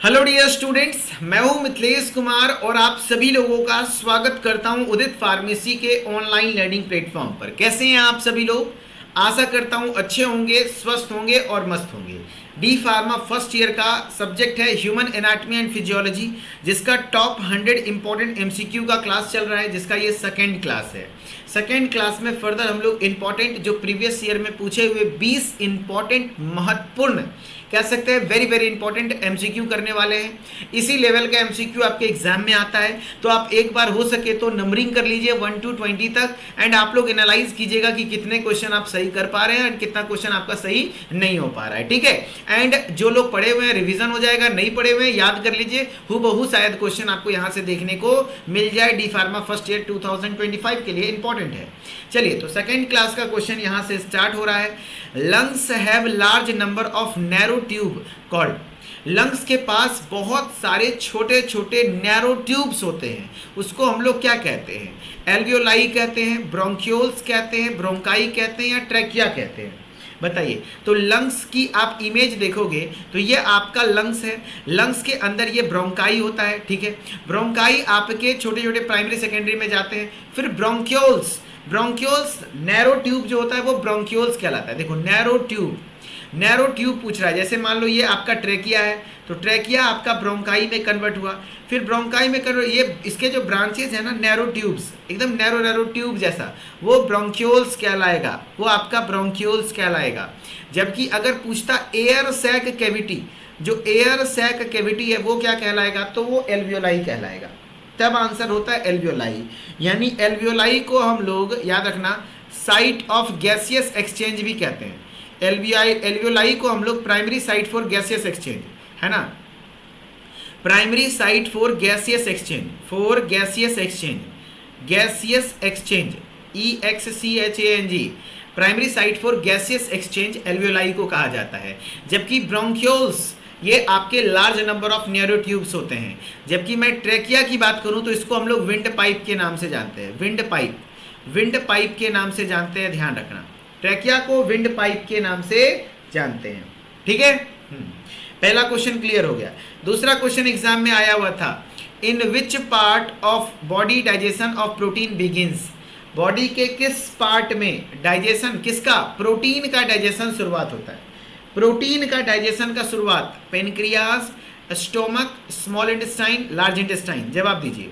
Hello dear students, मैं हूं मिथिलेश कुमार और आप सभी लोगों का स्वागत करता हूं उदित फार्मेसी के ऑनलाइन लर्निंग प्लेटफॉर्म पर। कैसे हैं आप सभी लोग? आशा करता हूं अच्छे होंगे, स्वस्थ होंगे और मस्त होंगे। डी फार्मा फर्स्ट ईयर का सब्जेक्ट है ह्यूमन एनाटॉमी एंड फिजियोलॉजी, जिसका टॉप 100 इंपॉर्टेंट एमसीक्यू का क्लास चल रहा है, जिसका ये सेकेंड क्लास है। सेकेंड क्लास में फर्दर हम लोग इंपॉर्टेंट जो प्रीवियस ईयर में पूछे हुए 20 इंपॉर्टेंट महत्वपूर्ण कह सकते हैं वेरी वेरी इंपॉर्टेंट एमसीक्यू करने वाले हैं। इसी लेवल का एमसीक्यू आपके एग्जाम में आता है, तो आप एक बार हो सके तो नंबरिंग कर लीजिए 1 to 20 तक, एंड आप लोग एनालाइज कीजिएगा कि कितने क्वेश्चन आप सही कर पा रहे हैं और कितना क्वेश्चन आपका सही नहीं हो पा रहा है। ठीक है, एंड जो लोग पढ़े हुए हैं रिवीजन हो जाएगा, नहीं पढ़े हुए हैं याद कर लीजिए, हूबहू शायद क्वेश्चन आपको यहाँ से देखने को मिल जाए। डी फार्मा फर्स्ट ईयर 2025 के लिए इंपॉर्टेंट है। चलिए, तो सेकेंड क्लास का क्वेश्चन यहाँ से स्टार्ट हो रहा है। Lungs have large number of narrow tube called. Lungs के पास बहुत सारे छोटे छोटे नैरो ट्यूब्स होते हैं, उसको हम लोग क्या कहते हैं? एल्वियोलाई कहते हैं, ब्रोंकियोल्स कहते हैं, ब्रोंकाई कहते हैं या ट्रैकिया कहते हैं? बताइए। तो लंग्स की आप इमेज देखोगे तो ये आपका लंग्स है, लंग्स के अंदर ये ब्रोंकाई होता है। ठीक है, ब्रोंकाई आपके छोटे छोटे प्राइमरी सेकेंडरी में जाते हैं। फिर ब्रोंकियोल्स, ब्रोंकियोल्स नैरो ट्यूब जो होता है वो ब्रोंकियोल्स कहलाता है। देखो, नैरो ट्यूब, नैरो ट्यूब पूछ रहा है। जैसे मान लो ये आपका ट्रेकिया है, तो ट्रेकिया आपका ब्रोंकाई में कन्वर्ट हुआ, फिर ब्रोंकाई में कन्वर्ट, ये इसके जो ब्रांचेस है ना नैरो ट्यूब्स, एकदम नैरो नैरो ट्यूब जैसा, वो ब्रोंकियोल्स कहलाएगा, वो आपका ब्रोंकियोल्स कहलाएगा। जबकि अगर पूछता एयर सैक कैविटी, जो एयर सैक कैविटी है वो क्या कहलाएगा? तो वो एल्वियोलाई कहलाएगा। तब आंसर होता है एल्वियोलाई। यानी एल्वियोलाई को हम लोग याद रखना साइट ऑफ गैसियस एक्सचेंज भी कहते हैं। एल्वियोलाई को हम लोग primary site for gaseous exchange, है ना, primary site for gaseous exchange, for gaseous exchange, gaseous exchange EXCHANG, primary site for gaseous exchange alveoli को कहा जाता है। जबकि ब्रोंकियोल्स ये आपके large number of narrow tubes होते हैं। जबकि मैं ट्रेकिया की बात करूं तो इसको हम लोग विंड पाइप के नाम से जानते हैं, विंड पाइप, विंड पाइप के नाम से जानते हैं, ध्यान रखना। ट्रेकिया को विंड पाइप के नाम से जानते हैं। ठीक है, पहला क्वेश्चन क्लियर हो गया। दूसरा क्वेश्चन एग्जाम में आया हुआ था, in which part of body digestion of protein begins. Body के किस पार्ट में डाइजेशन, किसका? प्रोटीन का डाइजेशन शुरुआत होता है। प्रोटीन का डाइजेशन का शुरुआत pancreas, stomach, small intestine, large intestine. जवाब दीजिए,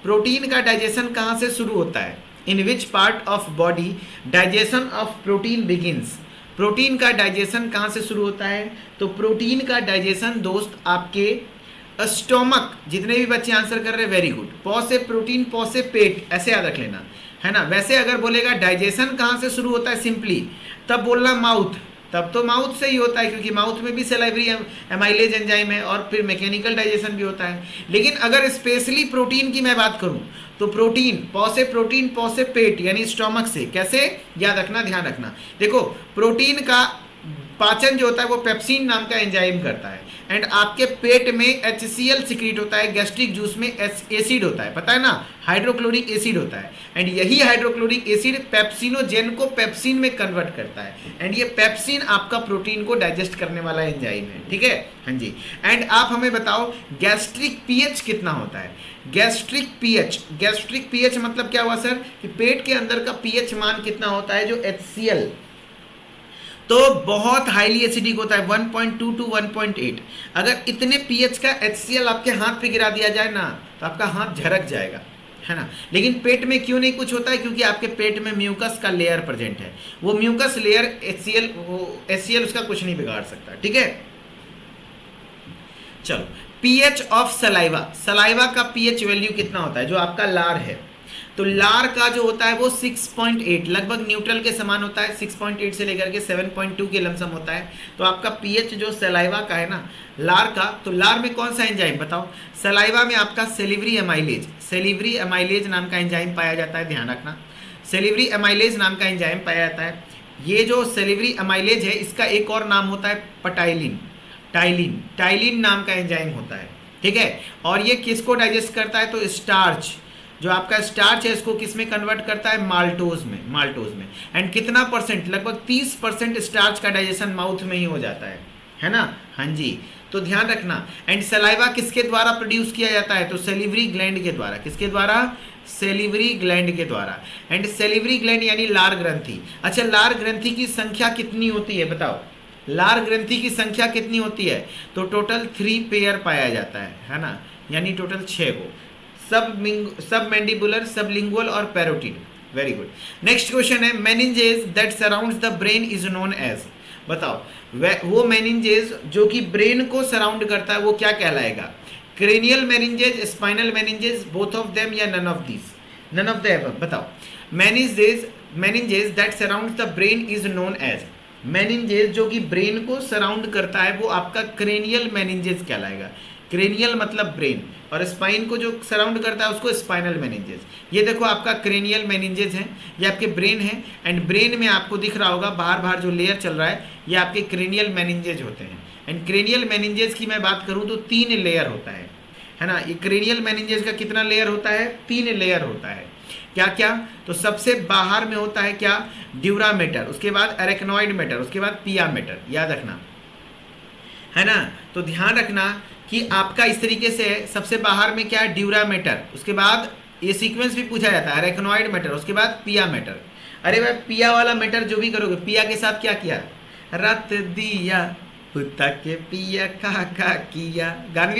प्रोटीन का डाइजेशन कहाँ से शुरू होता है? In which part of body digestion of protein begins. Protein का डाइजेशन कहाँ से शुरू होता है? तो प्रोटीन का डाइजेशन दोस्त आपके स्टोमक। जितने भी बच्चे आंसर कर रहे हैं वेरी गुड। पॉ से प्रोटीन, पॉ से पेट, ऐसे याद रख लेना, है ना। वैसे अगर बोलेगा डाइजेशन कहाँ से शुरू होता है सिंपली, तब बोलना माउथ, तब तो माउथ से ही होता है, क्योंकि माउथ में भी सलाइवरी एमाइलेज एंजाइम है और फिर मैकेनिकल डाइजेशन भी होता है। लेकिन अगर स्पेशली प्रोटीन की मैं बात करूं तो प्रोटीन, पॉ से प्रोटीन, पॉ से पेट, यानी स्टोमक से। कैसे याद रखना, ध्यान रखना। देखो, प्रोटीन का पाचन जो होता है वो पेप्सिन नाम का एंजाइम करता है, एंड आपके पेट में HCl सिक्रीट होता है, गैस्ट्रिक जूस में एसिड होता है, पता है ना, हाइड्रोक्लोरिक एसिड होता है, एंड यही हाइड्रोक्लोरिक एसिड पेप्सिनोजेन को पेप्सिन में कन्वर्ट करता है, एंड ये पेप्सिन आपका प्रोटीन को डाइजेस्ट करने वाला एंजाइम है। ठीक है, हाँ जी। एंड आप हमें बताओ गैस्ट्रिक पीएच कितना होता है? गैस्ट्रिक पीएच, गैस्ट्रिक पीएच मतलब क्या हुआ सर? कि पेट के अंदर का पीएच मान कितना होता है? जो HCl, तो बहुत हाईली एसिडिक होता है, 1.2 to 1.8। अगर इतने पीएच का HCl आपके हाथ पे गिरा दिया जाए ना तो आपका हाथ झरक जाएगा, है ना। लेकिन पेट में क्यों नहीं कुछ होता है? क्योंकि आपके पेट में म्यूकस का लेयर प्रेजेंट है, वो म्यूकस लेयर HCl उसका कुछ नहीं बिगाड़ सकता। ठीक है, चलो, पीएच ऑफ सलाइवा, सलाइवा का पीएच वैल्यू कितना होता है? जो आपका लार है, तो लार का जो होता है वो 6.8, लगभग न्यूट्रल के समान होता है। 6.8 से लेकर के 7.2 के लमसम होता है। तो आपका पीएच जो सलाइवा का है ना, लार का, तो लार में कौन सा एंजाइम बताओ? सलाइवा में आपका सेलिवरी एमाइलेज, सेलिवरी एमाइलेज नाम का एंजाइम पाया जाता है, ध्यान रखना। सेलिवरी एमाइलेज नाम का एंजाइम पाया जाता है। ये जो सेलिवरी एमाइलेज है इसका एक और नाम होता है पटाइलिन, टाइलिन, टाइलिन नाम का एंजाइम होता है। ठीक है, और ये किसको डाइजेस्ट करता है? तो स्टार्च, जो आपका स्टार्च है इसको किस में कन्वर्ट करता है? माल्टोज में, माल्टोज में। एंड कितना परसेंट? लगभग 30% स्टार्च का डाइजेशन माउथ में ही हो जाता है ना। हाँ जी, तो ध्यान रखना। एंड सलाइवा किसके द्वारा प्रोड्यूस किया जाता है? तो सेलिवरी ग्लैंड के द्वारा। किसके द्वारा? सेलिवरी ग्लैंड के द्वारा। एंड सेलिवरी ग्लैंड यानी लार ग्रंथि। अच्छा, लार ग्रंथि की संख्या कितनी होती है बताओ? लार ग्रंथि की संख्या कितनी होती है? तो टोटल 3 पेयर पाया जाता है ना, यानी टोटल 6 को। सब मैंडिबुलर, सबलिंगुअल और parotid. Very good. Next question है, meninges that surrounds the brain is known as. बताओ वो मेनिंजेस जो कि ब्रेन को सराउंड करता है वो क्या कहलाएगा? Cranial meninges, spinal meninges, both of them या none of these? None of the above. बताओ meninges that surrounds the brain is known as. Meninges जो कि ब्रेन को सराउंड करता है वो आपका क्रेनियल मेनिंजेस कहलाएगा। क्रेनियल मतलब ब्रेन, और स्पाइन को जो सराउंड करता है उसको स्पाइनल मेनिंजेस। ये देखो आपका क्रेनियल मेनिंजेस है, ये आपके ब्रेन है। एंड ब्रेन में आपको दिख रहा होगा बाहर बाहर जो लेयर चल रहा है, ये आपके क्रेनियल मेनिंजेस होते हैं। एंड क्रेनियल मेनिंजेस की मैं बात करूं तो 3 लेयर होता है ना। ये क्रेनियल मेनिंजेस का कितना लेयर होता है? 3 लेयर होता है। क्या क्या? तो सबसे बाहर में होता है क्या? ड्यूरामेटर, उसके बाद अरेक्नॉइड मैटर, उसके बाद पिया मैटर। याद रखना है ना। तो ध्यान रखना कि आपका इस तरीके से सबसे बाहर में क्या है? ड्यूरामेटर, उसके बाद ये सीक्वेंस भी पूछा जाता है, अरेक्नॉइड मैटर, उसके बाद पिया मैटर। अरे भाई पिया वाला मैटर जो भी करोगे, पिया के साथ क्या किया? रत दिया बुता के पिया काका किया। गाना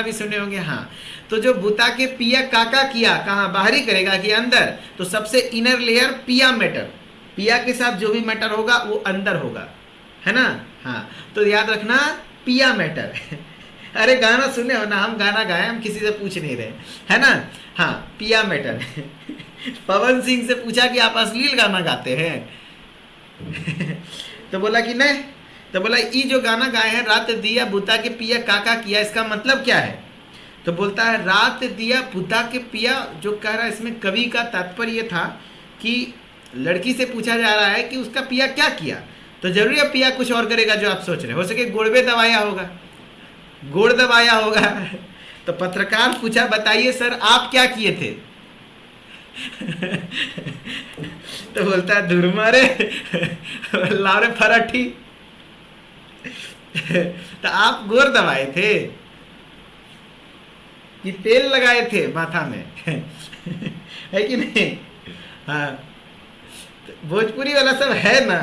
भी सुने होंगे। हाँ, तो जो बुता के पिया काका किया, कहाँ बाहरी करेगा कि अंदर? तो सबसे इनर लेयर पिया मैटर, पिया के साथ जो भी मैटर होगा वो अंदर होगा, है ना। हाँ, तो याद रखना पिया मैटर। अरे गाना सुने हो ना, हम गाना गाए, हम किसी से पूछ नहीं रहे, है ना। हाँ, पिया मैटर। पवन सिंह से पूछा कि आप अश्लील गाना गाते हैं? तो बोला कि नहीं। तो बोला ये जो गाना गाए हैं, रात दिया बुता के पिया काका किया, इसका मतलब क्या है? तो बोलता है रात दिया बुता के पिया, जो कह रहा है इसमें कवि का तात्पर्य था कि लड़की से पूछा जा रहा है कि उसका पिया क्या किया। तो जरूरी है पिया कुछ और करेगा जो आप सोच रहे हो सके गुड़बे दबाया होगा, गुड़ दबाया होगा। तो पत्रकार पूछा बताइए सर आप क्या किए थे? तो बोलता है धुर मारे लारे फराठी। तो आप गुड़ दबाए थे कि तेल लगाए थे माथा में? है कि नहीं? हाँ, भोजपुरी वाला सब है ना,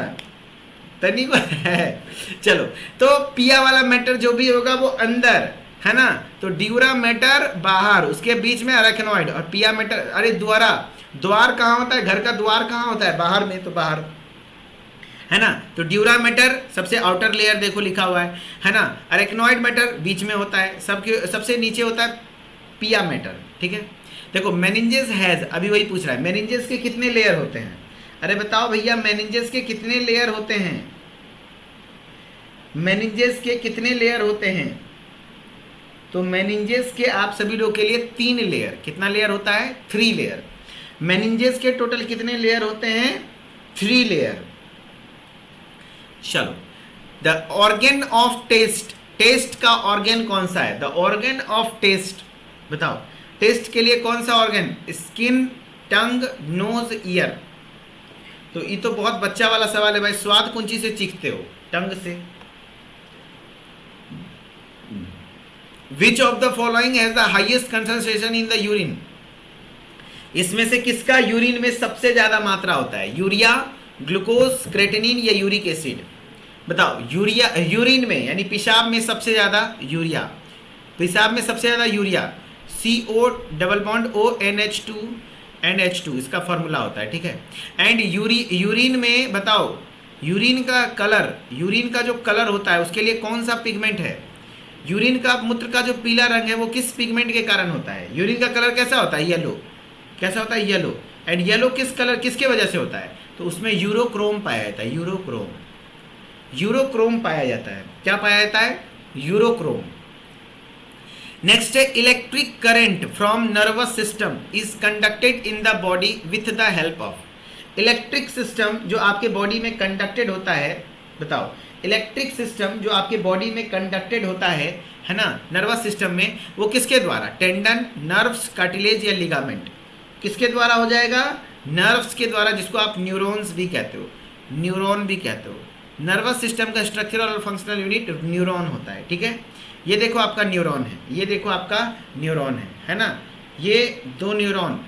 तनी को है। चलो, तो पिया वाला मैटर जो भी होगा वो अंदर, है ना। तो ड्यूरा मैटर बाहर, उसके बीच में अरेक्नॉइड, और पिया मैटर, अरे द्वार कहाँ होता है? घर का द्वार कहाँ होता है? बाहर में, तो बाहर, है ना। तो ड्यूरा मैटर सबसे आउटर लेयर देखो लिखा हुआ है ना। अरेक्नॉइड मैटर बीच में होता है, सबसे नीचे होता है पिया मैटर, ठीक है। देखो मेनिंजेस हैज, अभी वही पूछ रहा है, मेनिंजेस के कितने लेयर होते हैं? अरे बताओ भैया मेनिंजेस के कितने लेयर होते हैं? मेनिंजेस के कितने लेयर होते हैं? तो मेनिंजेस के आप सभी लोग के लिए 3 लेयर। कितना लेयर होता है? 3 लेयर। मेनिंजेस के टोटल कितने लेयर होते हैं? 3 लेयर। चलो, the organ of taste, taste का ऑर्गन कौन सा है? द ऑर्गन ऑफ टेस्ट, बताओ टेस्ट के लिए कौन सा organ? Skin, tongue, nose, ear. तो ये तो बहुत बच्चा वाला सवाल है भाई। स्वाद कौन चीज से चीखते हो? टंग से। विच of the following has the highest concentration in the urine? इसमें से किसका यूरिन में सबसे ज्यादा मात्रा होता है? यूरिया, ग्लूकोज, क्रेटिनिन या यूरिक एसिड? बताओ। यूरिन में यानी पेशाब में सबसे ज्यादा यूरिया, पेशाब में सबसे ज्यादा urea. CO double bond ONH2 NH2 इसका फॉर्मूला होता है, ठीक है। एंड यूरिन में बताओ, यूरिन का कलर, यूरिन का जो कलर होता है उसके लिए कौन सा पिगमेंट है? यूरिन का, मूत्र का जो पीला रंग है वो किस पिगमेंट के कारण होता है? यूरिन का कलर कैसा होता है? येलो। कैसा होता है? येलो। एंड येलो किस कलर, किसके वजह से होता है? तो उसमें यूरोक्रोम पाया जाता है। यूरोक्रोम पाया जाता है। क्या पाया जाता है? यूरोक्रोम। नेक्स्ट है electric current from nervous system is conducted in the body with the help of. Electric system जो आपके बॉडी में कंडक्टेड होता है, बताओ इलेक्ट्रिक सिस्टम जो आपके बॉडी में कंडक्टेड होता है ना, नर्वस सिस्टम में, वो किसके द्वारा? टेंडन, नर्व्स, कार्टिलेज या लिगामेंट? किसके द्वारा हो जाएगा? नर्व्स के द्वारा, जिसको आप न्यूरॉन्स भी कहते हो, न्यूरॉन भी कहते हो। नर्वस सिस्टम का स्ट्रक्चरल और फंक्शनल यूनिट न्यूरॉन होता है, ठीक है। ये देखो आपका न्यूरॉन है, ये देखो आपका न्यूरॉन है ना, ये दो न्यूरॉन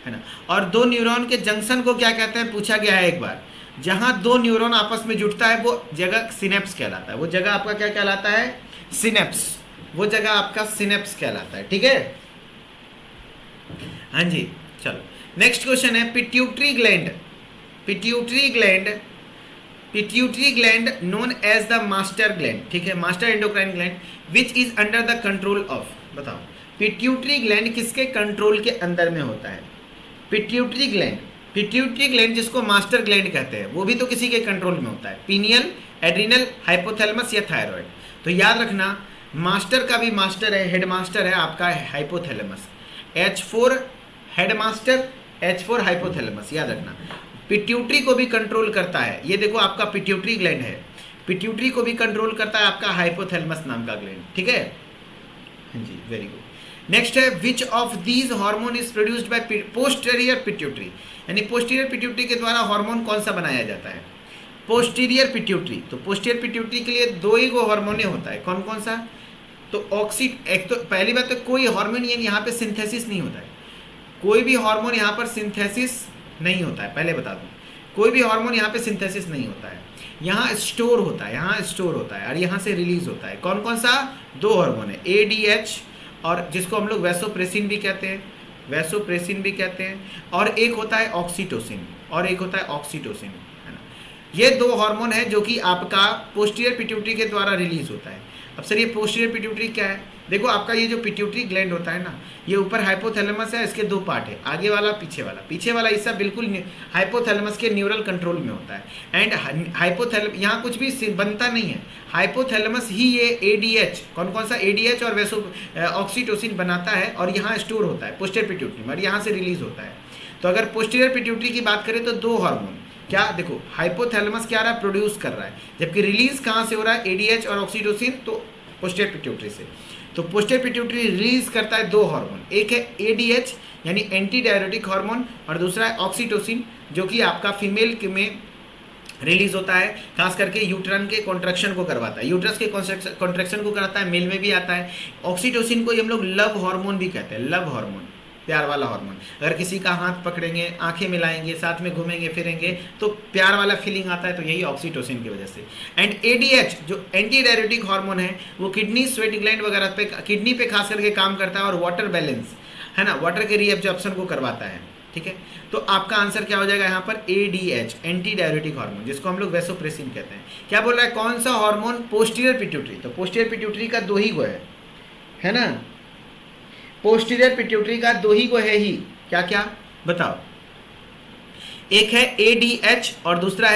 है ना, और दो न्यूरॉन के जंक्शन को क्या कहते हैं पूछा गया है एक बार। जहां दो न्यूरॉन आपस में जुड़ता है वो जगह सिनेप्स कहलाता है, वो जगह आपका क्या कहलाता है, सिनेप्स, वो जगह आपका सिनेप्स कहलाता है, ठीक है। हाँ जी, चलो नेक्स्ट क्वेश्चन है pituitary gland, pituitary gland, pituitary gland known as the master gland, ठीक है, master endocrine gland which is under the control of, बताओ पिट्यूटरी ग्लैंड किसके कंट्रोल के अंदर में होता है, पिट्यूटरी ग्लैंड, पिट्यूटरी ग्लैंड जिसको मास्टर ग्लैंड कहते हैं वो भी तो किसी के कंट्रोल में होता है, पीनियल, एड्रिनल, हाइपोथैलेमस या थायराइड। तो याद रखना मास्टर का भी मास्टर है, हेड मास्टर है आपका hypothalamus, H4 head master, H4 hypothalamus, याद रखना। पिट्यूटरी को भी कंट्रोल करता है, ये देखो आपका पिट्यूटरी ग्लैंड है, पिट्यूटरी को भी कंट्रोल करता है आपका हाइपोथैलेमस नाम का ग्लैंड, ठीक है। हाँ जी, वेरी गुड। नेक्स्ट है which of these hormone is produced by posterior pituitary, यानी पोस्टीरियर पिट्यूटरी के द्वारा हार्मोन कौन सा बनाया जाता है, पोस्टीरियर पिट्यूटरी। तो पोस्टीरियर पिट्यूटरी के लिए दो ही को हार्मोन होता है, कौन कौन सा, तो एक तो पहली बात तो कोई हार्मोन यहाँ पे सिंथेसिस नहीं होता है, कोई भी हार्मोन यहाँ पर सिंथेसिस नहीं होता है, पहले बता दूं कोई भी हार्मोन यहाँ पे सिंथेसिस नहीं होता है, यहाँ स्टोर होता है, यहाँ स्टोर होता है और यहाँ से रिलीज होता है। कौन कौन सा, दो हार्मोन है, ADH और जिसको हम लोग वैसोप्रेसिन भी कहते हैं, वैसोप्रेसिन भी कहते हैं, और एक होता है ऑक्सीटोसिन, और एक होता है ऑक्सीटोसिन, है ना। ये दो हार्मोन है जो कि आपका पोस्टीरियर पिट्यूटरी के द्वारा रिलीज होता है। अब सर ये पोस्टीरियर पिट्यूटरी क्या है, देखो आपका ये जो पिट्यूटरी ग्लैंड होता है ना, ये ऊपर हाइपोथैलेमस है, इसके दो पार्ट है, आगे वाला पीछे वाला हिस्सा बिल्कुल हाइपोथैलेमस के न्यूरल कंट्रोल में होता है। एंड यहाँ कुछ भी बनता नहीं है, हाइपोथैलेमस ही ये ADH, कौन कौन सा ADH और ऑक्सीटोसिन बनाता है और यहाँ स्टोर होता है पोस्टीरियर पिट्यूटरी में और यहाँ से रिलीज होता है। तो अगर पोस्टीरियर पिट्यूटरी की बात करें तो दो हार्मोन, क्या देखो हाइपोथैलेमस क्या रहा है, प्रोड्यूस कर रहा है, जबकि रिलीज कहाँ से हो रहा है, ADH और ऑक्सीटोसिन, तो पोस्टीरियर पिट्यूटरी से। तो पोस्टीरियर पिट्यूटरी रिलीज करता है दो हार्मोन, एक है ADH यानी एंटी डायरेटिक हार्मोन और दूसरा है ऑक्सीटोसिन जो कि आपका फीमेल में रिलीज होता है, खास करके यूट्रन के कॉन्ट्रैक्शन को करवाता है, यूट्रस के कॉन्ट्रैक्शन को कराता है, मेल में भी आता है। ऑक्सीटोसिन को हम लोग लव हार्मोन भी कहते हैं, लव हार्मोन, प्यार वाला हार्मोन। अगर किसी का हाथ पकड़ेंगे, आंखें मिलाएंगे, साथ में घूमेंगे फिरेंगे तो प्यार वाला फीलिंग आता है, तो यही ऑक्सीटोसिन की वजह से। एंड ADH जो एंटी डायरेटिक हार्मोन है वो किडनी, स्वेट ग्लैंड वगैरह पे, किडनी पे खास करके काम करता है और वाटर बैलेंस, है ना, वाटर के रीअब्जॉर्प्शन को करवाता है, ठीक है। तो आपका आंसर क्या हो जाएगा यहाँ पर, ADH एंटी डायरेटिक हार्मोन, जिसको हम लोग वैसोप्रेसिन कहते हैं। क्या बोल रहा है, कौन सा हार्मोन, पोस्टीरियर पिट्यूटरी। तो पोस्टीरियर पिट्यूटरी का दो ही गो है ना, पोस्टीरियर पिट्यूटरी का दो ही को है ही, क्या क्या बताओ, एक है ADH और दूसरा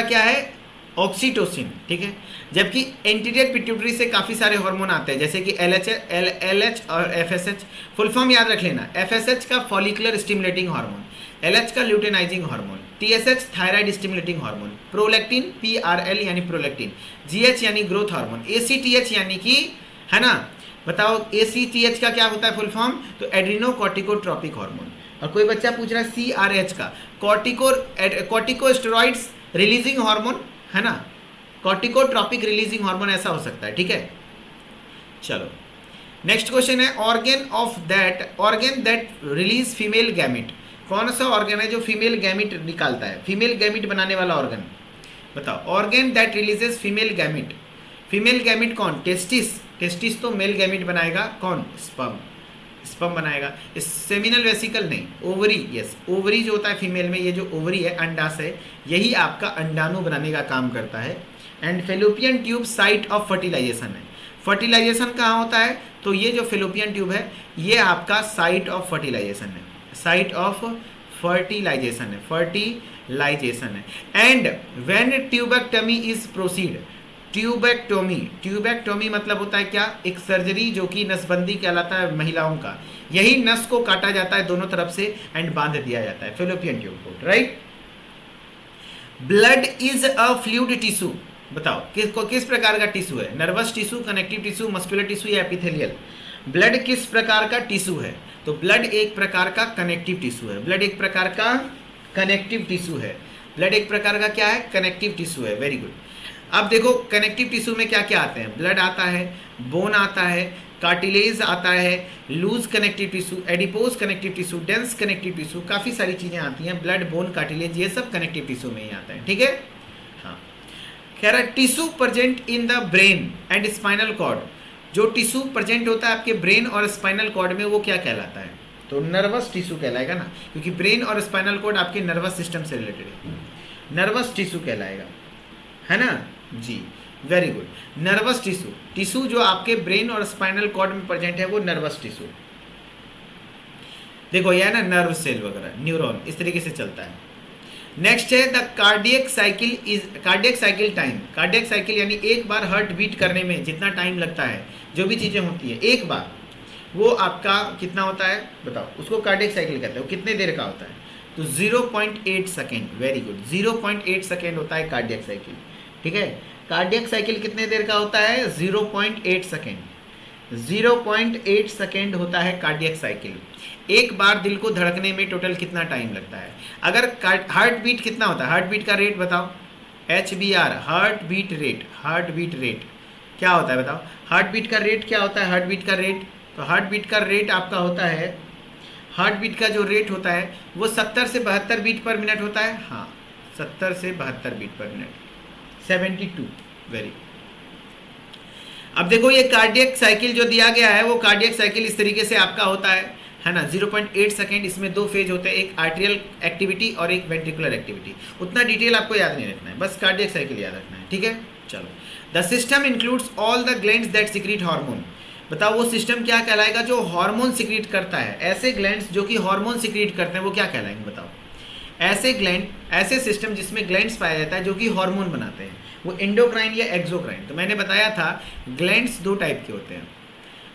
क्या है, ऑक्सीटोसिन, ठीक है। जबकि एंटीरियर पिट्यूटरी से काफ़ी सारे हार्मोन आते हैं जैसे कि LH और FSH। फुल फॉर्म याद रख लेना, FSH का फॉलिकुलर स्टिमुलेटिंग हार्मोन, LH का luteinising hormone, TSH thyroid stimulating hormone, prolactin PRL यानी प्रोलैक्टिन, GH यानी ग्रोथ हार्मोन, ACTH यानी कि, है ना, बताओ ACTH का क्या होता है फुल फॉर्म, तो एड्रीनोकॉर्टिकोट्रोपिक हार्मोन। और कोई बच्चा पूछ रहा है CRH का, कॉर्टिकोस्टेरॉइड्स रिलीजिंग हार्मोन, है ना, कॉर्टिकोट्रोपिक रिलीजिंग हार्मोन ऐसा हो सकता है, ठीक है। चलो नेक्स्ट क्वेश्चन है organ that release female gamete. कौन सा ऑर्गन है जो फीमेल गैमिट निकालता है, फीमेल गैमिट बनाने वाला ऑर्गन बताओ। Organ that releases female gamete, female gamete कौन, टेस्टिस तो मेल गैमिट बनाएगा, कौन, स्पर्म बनाएगा। सेमिनल वेसिकल नहीं, ओवरी, यस ओवरी जो होता है फीमेल में, ये जो ओवरी है, अंडाशय, यही आपका अंडाणु बनाने का काम करता है। And fallopian tube site of fertilization है। फर्टिलाइजेशन कहाँ होता है, तो ये जो फेलोपियन ट्यूब है ये आपका साइट ऑफ फर्टिलाइजेशन है, साइट ऑफ फर्टिलाइजेशन है। And when tubectomy is proceed, tubectomy मतलब होता है क्या, एक सर्जरी जो कि नसबंदी कहलाता है महिलाओं का, यही नस को काटा जाता है दोनों तरफ से एंड बांध दिया जाता है फेलोपियन ट्यूब को, right. Blood is a fluid tissue, बताओ किस प्रकार का टिश्यू है, nervous tissue, connective tissue, muscular tissue या एपिथेलियल। ब्लड किस प्रकार का टिश्यू है, तो ब्लड एक प्रकार का कनेक्टिव टिश्यू है, ब्लड एक प्रकार का कनेक्टिव टिश्यू है, ब्लड एक प्रकार का क्या है, कनेक्टिव टिश्यू है, वेरी गुड। अब देखो कनेक्टिव टिश्यू में क्या क्या आते हैं, ब्लड आता है, बोन आता है, कार्टिलेज आता है, loose connective tissue, adipose connective tissue, dense connective tissue, काफ़ी सारी चीज़ें आती हैं, ब्लड, बोन, कार्टिलेज, ये सब कनेक्टिव टिश्यू में ही आता है, ठीक है। हाँ, कह रहा है tissue present in the brain and spinal cord, जो टिश्यू प्रेजेंट होता है आपके ब्रेन और स्पाइनल कॉर्ड में वो क्या कहलाता है, तो नर्वस टिश्यू कहलाएगा ना, क्योंकि ब्रेन और स्पाइनल कॉर्ड आपके नर्वस सिस्टम से रिलेटेड है, नर्वस टिश्यू कहलाएगा, है ना जी, very good. Nervous tissue, tissue जो आपके ब्रेन और स्पाइनल कॉर्ड में प्रेजेंट है वो नर्वस टिश्यू। देखो यह है ना नर्व सेल वगैरह, न्यूरॉन, इस तरीके से चलता है। नेक्स्ट है the cardiac cycle is, cardiac cycle time, cardiac cycle यानी एक बार हार्ट बीट करने में जितना टाइम लगता है, जो भी चीज़ें होती है एक बार, वो आपका कितना होता है बताओ, उसको कार्डियक साइकिल कहते हैं। वो कितने देर का होता है, तो 0.8 सेकेंड, वेरी गुड, 0.8 सेकेंड होता है कार्डियक साइकिल, ठीक है। कार्डियक साइकिल कितने देर का होता है, 0.8 सेकेंड, 0.8 सेकेंड होता है कार्डियक साइकिल। एक बार दिल को धड़कने में टोटल कितना टाइम लगता है। अगर हार्ट बीट कितना होता है, हार्ट बीट का रेट बताओ, HBR, heart beat rate, heart beat rate क्या होता है बताओ, हार्ट बीट का रेट क्या होता है, हार्ट बीट का रेट, तो हार्ट बीट का रेट आपका होता है, हार्ट बीट का जो रेट होता है वो 70 से 72 बीट पर मिनट होता है, हाँ 70 से 72 बीट पर मिनट, 72, वेरी। अब देखो ये कार्डियक साइकिल जो दिया गया है वो कार्डियक साइकिल इस तरीके से आपका होता है ना, 0.8 सेकेंड। इसमें दो फेज होते हैं, एक आर्टेरियल एक्टिविटी और एक वेंट्रिकुलर एक्टिविटी। उतना डिटेल आपको याद नहीं रखना है, बस कार्डियक साइकिल याद रखना है, ठीक है। चलो, the system includes all the glands that secrete hormone, बताओ वो सिस्टम क्या कहलाएगा जो हार्मोन सिक्रीट करता है। ऐसे ग्लैंड्स जो कि हार्मोन सिक्रीट करते हैं वो क्या कहलाएंगे बताओ, ऐसे ग्लैंड, ऐसे सिस्टम जिसमें ग्लैंड्स पाया जाता है जो कि हार्मोन बनाते हैं, वो एंडोक्राइन या एक्सोक्राइन। तो मैंने बताया था ग्लैंड्स दो टाइप के होते हैं,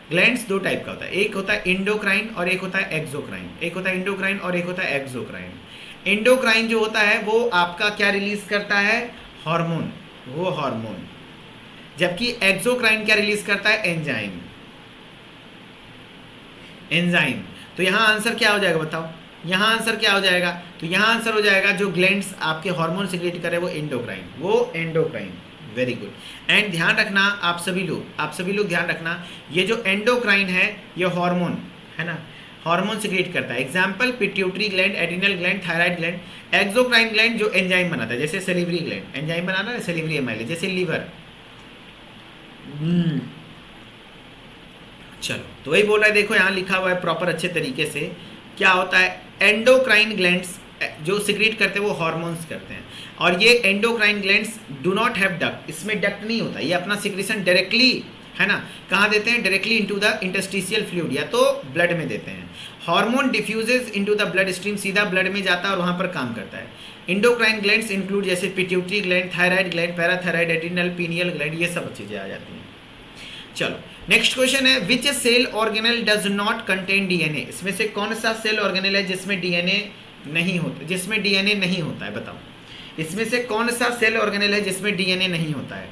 ग्लैंड्स दो टाइप का होता है, एक होता है इंडोक्राइन और एक होता है एक्सोक्राइन, एक होता है इंडोक्राइन और एक होता है एक्सोक्राइन। इंडोक्राइन जो होता है वो आपका क्या रिलीज करता है, हार्मोन, वो हार्मोन, जबकि एक्सोक्राइन क्या रिलीज करता है, एंजाइम, एंजाइम। तो यहाँ आंसर क्या हो जाएगा बताओ, यहाँ आंसर क्या हो जाएगा, तो यहाँ आंसर हो जाएगा जो ग्लैंड्स आपके हार्मोन सिक्रेट करे वो एंडोक्राइन, वो एंडोक्राइन, वेरी गुड। एंड ध्यान रखना आप सभी लोग ध्यान रखना, ये जो एंडोक्राइन है ये हार्मोन है ना, हार्मोन सिक्रेट करता है। Example pituitary gland, adrenal gland, thyroid gland. Exocrine gland जो एंजाइम बनाता है, जैसे सेलिवरी ग्लैंड एंजाइम बनाना है, सेलिवरी एमाइलेज, जैसे लीवर। चलो, तो वही बोल रहा है, देखो यहाँ लिखा हुआ है प्रॉपर अच्छे तरीके से, क्या होता है एंडोक्राइन ग्लैंड्स जो सिक्रीट करते हैं वो हार्मोन्स करते हैं, और ये endocrine glands do not have duct, इसमें डक्ट नहीं होता, ये अपना सिक्रीशन डायरेक्टली है ना कहाँ देते हैं, directly into the interstitial fluid या तो ब्लड में देते हैं। Hormone diffuses into the blood stream, सीधा ब्लड में जाता है और वहाँ पर काम करता है। इंडोक्राइन ग्लैंड्स इंक्लूड जैसे pituitary gland, thyroid gland, parathyroid, adrenal, pineal gland, ये सब चीज़ें आ जाती हैं। चलो नेक्स्ट क्वेश्चन है, which cell organelle does not contain DNA, इसमें से कौन सा सेल ऑर्गेनेल है जिसमें डीएनए नहीं होता, जिसमें डीएनए नहीं होता है बताओ, इसमें से कौन सा सेल ऑर्गेनेल है जिसमें डीएनए नहीं होता है।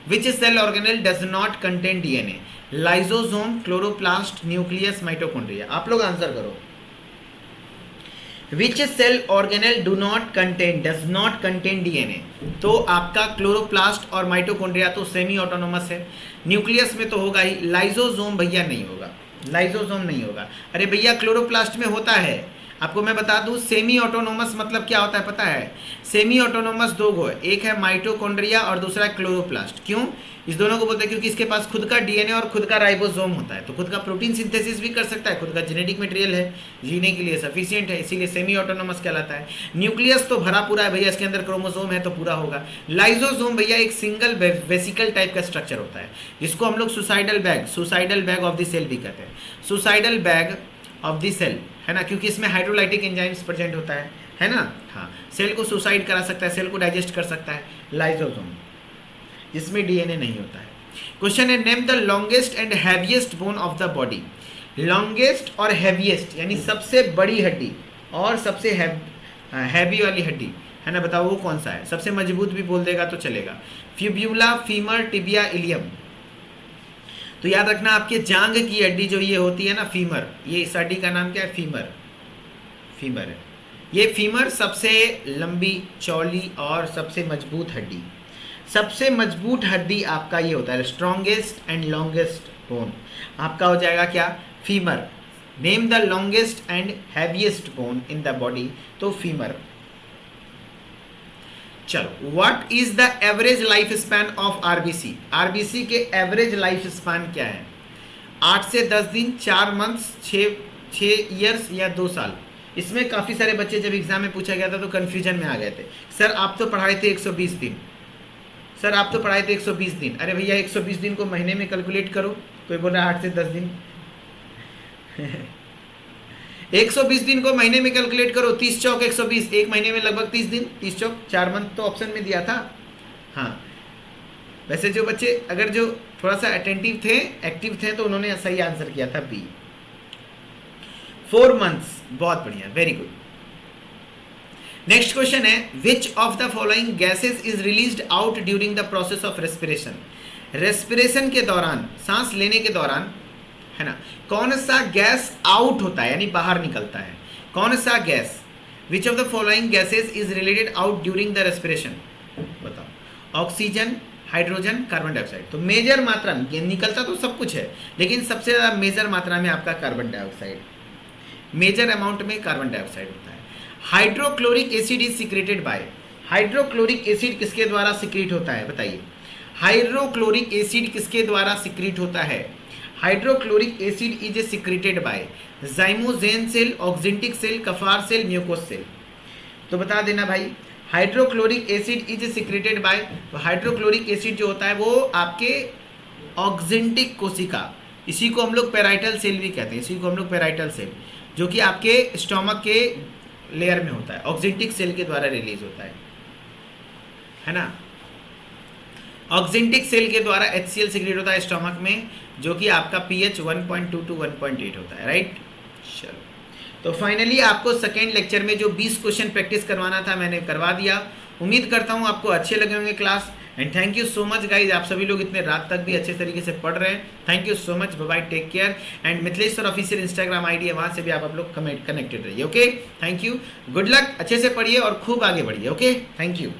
Which cell organelle does not contain DNA, lysosome, chloroplast, nucleus, mitochondria. आप लोग आंसर करो, which cell organelle do not contain, does not contain DNA, तो आपका क्लोरोप्लास्ट और माइटोकॉन्ड्रिया तो सेमी ऑटोनोमस है, न्यूक्लियस में तो होगा ही, लाइजोसोम भैया नहीं होगा, लाइजोसोम नहीं होगा। अरे भैया क्लोरोप्लास्ट में होता है, आपको मैं बता दूं सेमी ऑटोनोमस मतलब क्या होता है पता है, सेमी ऑटोनोमस दो गो है, एक है माइटोकॉन्ड्रिया और दूसरा है क्लोरोप्लास्ट। क्यों इस दोनों को बोलते हैं, क्योंकि इसके पास खुद का डीएनए और खुद का राइबोसोम होता है, तो खुद का प्रोटीन सिंथेसिस भी कर सकता है, खुद का जेनेटिक मटेरियल है, जीने के लिए सफिशिएंट है, इसीलिए सेमी ऑटोनोमस कहलाता है। न्यूक्लियस तो भरा पूरा है भैया, इसके अंदर क्रोमोसोम है तो पूरा होगा। लाइजोसोम भैया एक सिंगल वेसिकल टाइप का स्ट्रक्चर होता है, जिसको हम लोग suicidal bag of the cell भी कहते हैं, suicidal bag of the cell है ना, क्योंकि इसमें हाइड्रोलाइटिक एंजाइम्स प्रेजेंट होता है ना, हाँ सेल को सुसाइड करा सकता है, सेल को डाइजेस्ट कर सकता है, लाइजोसोम, जिसमें डीएनए नहीं होता है। क्वेश्चन है, name the longest and heaviest bone of the body, longest और हैवीएस्ट यानी सबसे बड़ी हड्डी और सबसे हैवी वाली हड्डी है ना, बताओ वो कौन सा है, सबसे मजबूत भी बोल देगा तो चलेगा, फ्यूब्यूला, फीमर, टिबिया, इलियम। तो याद रखना आपके जांग की हड्डी जो ये होती है ना फीमर, ये इस हड्डी का नाम क्या है, फीमर है। ये फीमर सबसे लंबी, चौड़ी और सबसे मजबूत हड्डी, सबसे मजबूत हड्डी आपका ये होता है, स्ट्रॉन्गेस्ट एंड लॉन्गेस्ट बोन आपका हो जाएगा क्या, femur. Name the longest and heaviest bone in the body, तो फीमर। चलो, what is the average life span of RBC? RBC के एवरेज लाइफ स्पैन क्या है? 8 से 10 दिन, 4 मंथ्स, 6 ईयर्स या 2 साल। इसमें काफ़ी सारे बच्चे जब एग्जाम में पूछा गया था तो कन्फ्यूजन में आ गए थे। सर आप तो पढ़ाए थे 120 दिन, सर आप तो पढ़ाए थे 120 दिन। अरे भैया 120 दिन को महीने में कैलकुलेट करो। कोई बोल रहा है 8 से 10 दिन 120 दिन को महीने में कैलकुलेट करो, 30 चौक 120, एक महीने में लगभग 30 दिन, 30 चौक 4 मंथ तो ऑप्शन में दिया था। हाँ, वैसे जो बच्चे अगर जो थोड़ा सा अटेंटिव थे, एक्टिव थे, तो उन्होंने सही आंसर किया था बी, 4 मंथ्स। बहुत बढ़िया, वेरी गुड। नेक्स्ट क्वेश्चन है, विच of the following gases is released out during the process of respiration? Respiration के दौरान, सांस लेने के दौरान, है ना, कौन सा गैस आउट होता है यानी बाहर निकलता है? कौन सा gas? Which of the following gases is related out during the respiration? बताओ। Oxygen, hydrogen, carbon dioxide. तो मेजर मात्रा में, ये निकलता तो सब कुछ है लेकिन सबसे ज़्यादा मेजर मात्रा में आपका कार्बन डाइऑक्साइड, मेजर अमाउंट में कार्बन डाइऑक्साइड होता है। Hydrochloric acid is secreted bye? Hydrochloric acid किसके द्वारा सिक्रीट होता है बताइए? हाइड्रोक्लोरिक एसिड किसके द्वारा सिक्रीट होता है? Hydrochloric acid is secreted by zymogen cell, oxyntic cell, Kupffer cell, mucous cell. तो बता देना भाई, hydrochloric acid is secreted by, तो हाइड्रोक्लोरिक एसिड जो होता है वो आपके ऑक्जेंटिक कोशिका, इसी को हम लोग पेराइटल सेल भी कहते हैं, इसी को हम लोग पेराइटल सेल, जो कि आपके स्टोमक के लेयर में होता है, ऑक्जेंटिक सेल के द्वारा रिलीज होता है ना। ऑक्जेंटिक सेल के द्वारा HCl सिक्रेट होता है स्टोमक में, जो कि आपका pH 1.2 to 1.8 होता है, राइट। चलो, तो फाइनली आपको सेकेंड लेक्चर में जो 20 क्वेश्चन प्रैक्टिस करवाना था मैंने करवा दिया। उम्मीद करता हूँ आपको अच्छे लगे होंगे class, and thank you so much guys, आप सभी लोग इतने रात तक भी अच्छे तरीके से पढ़ रहे हैं। Thank you so much, bye, take care. And Mithilesh sir official Instagram ID है, वहाँ से भी आप लोग कनेक्टेड रहिए। Okay, thank you, good luck, अच्छे से पढ़िए और खूब आगे बढ़िए। Okay, thank you.